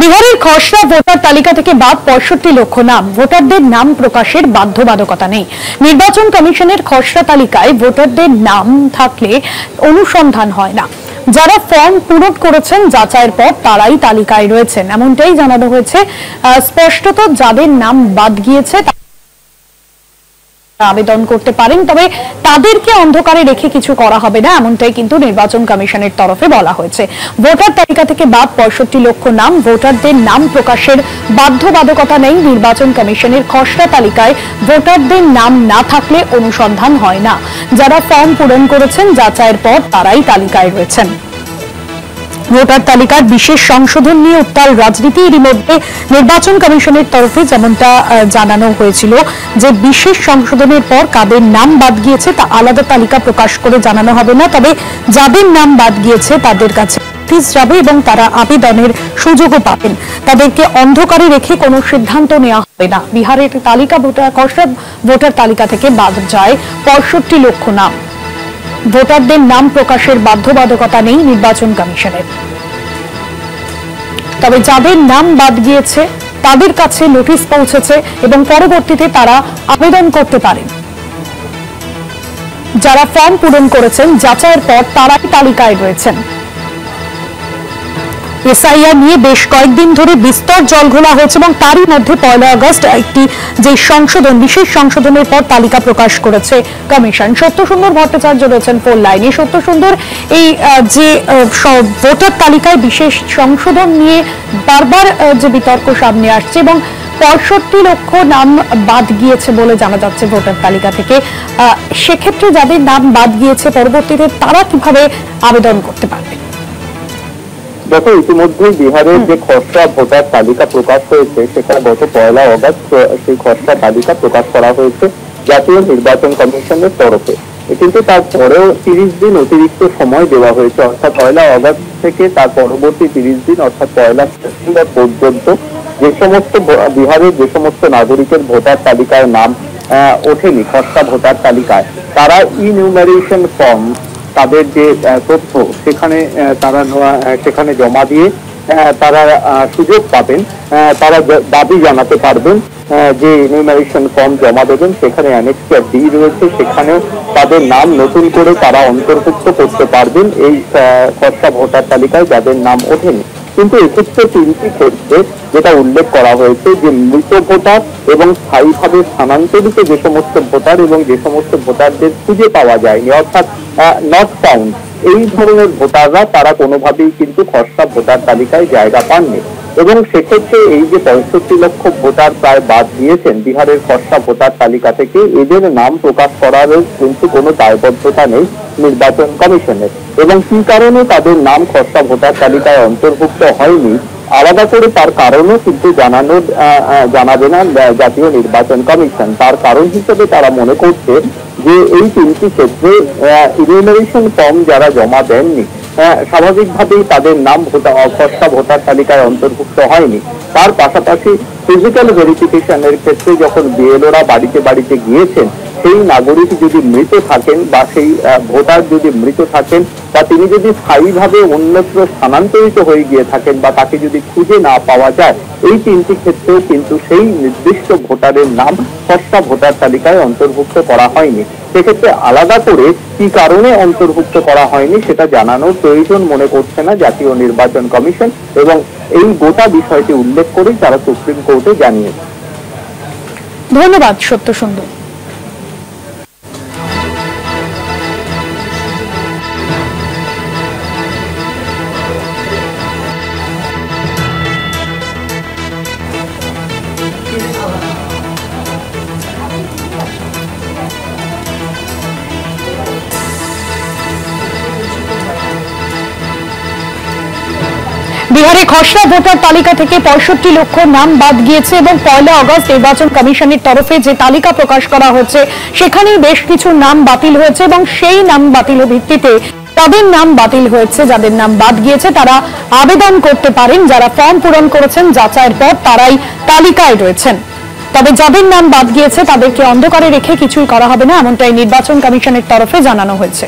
বিহারের খসড়া ভোটার তালিকা থেকে বাদ ৬৫ লক্ষ নাম। ভোটারদের নাম প্রকাশের বাধ্যবাধকতা নেই। নির্বাচন কমিশনের খসড়া তালিকায় ভোটারদের নাম থাকলে অনুসন্ধান হয় না। যারা ফর্ম পূরণ করেছেন যাচাইয়ের পর তারাই তালিকায় রয়েছেন, এমনটাই জানানো হয়েছে। স্পষ্টত যাদের নাম বাদ গিয়েছে আবেদন করতে পারেন, তবে তাদেরকে অন্ধকারে রেখে কিছু করা হবে না, এমনটাই কিন্তু নির্বাচন কমিশনের তরফে বলা হয়েছে। ভোটার তালিকা থেকে বাদ ৬৫ লক্ষ নাম। ভোটারদের নাম প্রকাশের বাধ্যবাধকতা নেই। নির্বাচন কমিশনের খসড়া তালিকায় ভোটারদের নাম না থাকলে অনুসন্ধান হয় না। যারা ফর্ম পূরণ করেছেন যাচাইয়ের পর তারাই তালিকায় রয়েছেন। ভোটার তালিকার বিশেষ সংশোধন নিয়ে উত্তাল রাজনীতি। এরই মধ্যে নির্বাচন কমিশনের তরফে যেমনটা জানানো হয়েছিল যে বিশেষ সংশোধনের পর কাদের নাম বাদ গিয়েছে তা আলাদা তালিকা প্রকাশ করে জানানো হবে না, তবে যাদের নাম বাদ গিয়েছে তাদের কাছে নোটিশ যাবে এবং তারা আবেদনের সুযোগও পাবেন। তাদেরকে অন্ধকারে রেখে কোনো সিদ্ধান্ত নেওয়া হবে না। বিহারের তালিকা খসড়া ভোটার তালিকা থেকে বাদ যায় ৬৫ লক্ষ নাম। ভোটারদের নাম প্রকাশের বাধ্যবাধকতা নেই নির্বাচন কমিশনের, তবে যাদের নাম বাদ গিয়েছে তাদের কাছে নোটিশ পৌঁছেছে এবং পরবর্তীতে তারা আবেদন করতে পারেন। যারা ফর্ম পূরণ করেছেন যাচাইয়ের পর তারাই তালিকায় রয়েছেন। এসআইআর নিয়ে বেশ কয়েকদিন ধরে বিস্তর জলঘোলা হয়েছে এবং তারই মধ্যে ১ আগস্ট একটি যে সংশোধন, বিশেষ সংশোধনের পর তালিকা প্রকাশ করেছে কমিশন। সত্যসুন্দর ভট্টাচার্য রয়েছেন ফোন লাইনে। সত্যসুন্দর, এই যে ভোটার তালিকায় বিশেষ সংশোধন নিয়ে বারবার যে বিতর্ক সামনে আসছে এবং ৬৫ লক্ষ নাম বাদ গিয়েছে বলে জানা যাচ্ছে ভোটার তালিকা থেকে, সেক্ষেত্রে যাদের নাম বাদ গিয়েছে পরবর্তীতে তারা কিভাবে আবেদন করতে পারবে? দেখো, ইতিমধ্যেই বিহারের যে খসড়া ভোটার তালিকা প্রকাশ হয়েছে সেখানে গত ১ আগস্ট সেই খসড়া তালিকা প্রকাশ করা হয়েছে জাতীয় নির্বাচন কমিশনের তরফে। কিন্তু তারপরেও ৩০ দিন অতিরিক্ত সময় দেওয়া হয়েছে, অর্থাৎ ১ আগস্ট থেকে তার পরবর্তী ৩০ দিন অর্থাৎ ১ সেপ্টেম্বর পর্যন্ত যে সমস্ত বিহারের যে সমস্ত নাগরিকের ভোটার তালিকায় নাম ওঠেনি খসড়া ভোটার তালিকায়, তারা ইনিউমারেশন ফর্ম, তাদের যে তথ্য সেখানে জমা দিয়ে তারা সুযোগ পাবেন, তারা দাবি জানাতে পারবেন যে ইনিউমারেশন ফর্ম জমা দেবেন। সেখানে অ্যানেক্সার ডি রয়েছে, সেখানেও তাদের নাম নতুন করে তারা অন্তর্ভুক্ত করতে পারবেন এই খসড়া ভোটার তালিকায় যাদের নাম ওঠেনি। কিন্তু এক্ষেত্রে ৩টি ক্ষেত্রে যেটা উল্লেখ করা হয়েছে যে মৃত ভোটার এবং স্থায়ীভাবে স্থানান্তরিত যে সমস্ত ভোটার এবং যে সমস্ত ভোটারদের খুঁজে পাওয়া যায়নি, অর্থাৎ নট ফাউন্ড, এই ধরনের ভোটাররা তারা কোনোভাবেই কিন্তু খসড়া ভোটার তালিকায় জায়গা পাননি। এবং সেক্ষেত্রে এই যে ৬৫ লক্ষ ভোটার প্রায় বাদ দিয়েছেন বিহারের খসড়া ভোটার তালিকা থেকে, এদের নাম প্রকাশ করার কিন্তু কোনো দায়বদ্ধতা নেই নির্বাচন কমিশনের। এবং কি কারণে তাদের নাম খসড়া ভোটার তালিকায় অন্তর্ভুক্ত হয়নি আলাদা করে তার কারণও কিন্তু জানাবে না জাতীয় নির্বাচন কমিশন। তার কারণ হিসেবে তারা মনে করছে যে এই ৩টি ক্ষেত্রে ইনিউমারেশন ফর্ম যারা জমা দেননি স্বাভাবিকভাবেই তাদের নাম খসড়া ভোটার তালিকায় অন্তর্ভুক্ত হয়নি। তার পাশাপাশি ফিজিক্যাল ভেরিফিকেশনের ক্ষেত্রে যখন বিএলওরা বাড়িতে বাড়িতে গিয়েছেন, সেই নাগরিক যদি মৃত থাকেন বা সেই ভোটার যদি মৃত থাকেন বা তিনি যদি স্থায়ীভাবে অন্যত্র স্থানান্তরিত হয়ে গিয়ে থাকেন বা তাকে যদি খুঁজে না পাওয়া যায়, এই ৩টি ক্ষেত্রেও কিন্তু সেই নির্দিষ্ট ভোটারের নাম খসড়া ভোটার তালিকায় অন্তর্ভুক্ত করা হয়নি। সেক্ষেত্রে আলাদা করে কি কারণে অন্তর্ভুক্ত করা হয়নি সেটা জানানোর প্রয়োজন মনে করছে না জাতীয় নির্বাচন কমিশন, এবং এই গোটা বিষয়টি উল্লেখ করেই তারা সুপ্রিম কোর্টে জানিয়েছে। ধন্যবাদ সত্যসুন্দর। বিহারে খসড়া ভোটার তালিকা থেকে ৬৫ লক্ষ নাম বাদ গিয়েছে এবং ১ আগস্ট নির্বাচন কমিশনের তরফে যে তালিকা প্রকাশ করা হচ্ছে সেখানেই বেশ কিছু নাম বাতিল হয়েছে এবং সেই নাম বাতিলের ভিত্তিতে তাদের নাম বাতিল হয়েছে। যাদের নাম বাদ গিয়েছে তারা আবেদন করতে পারেন। যারা ফর্ম পূরণ করেছেন যাচাইয়ের পর তারাই তালিকায় রয়েছেন। তবে যাদের নাম বাদ গিয়েছে তাদেরকে অন্ধকারে রেখে কিছুই করা হবে না, এমনটাই নির্বাচন কমিশনের তরফে জানানো হয়েছে।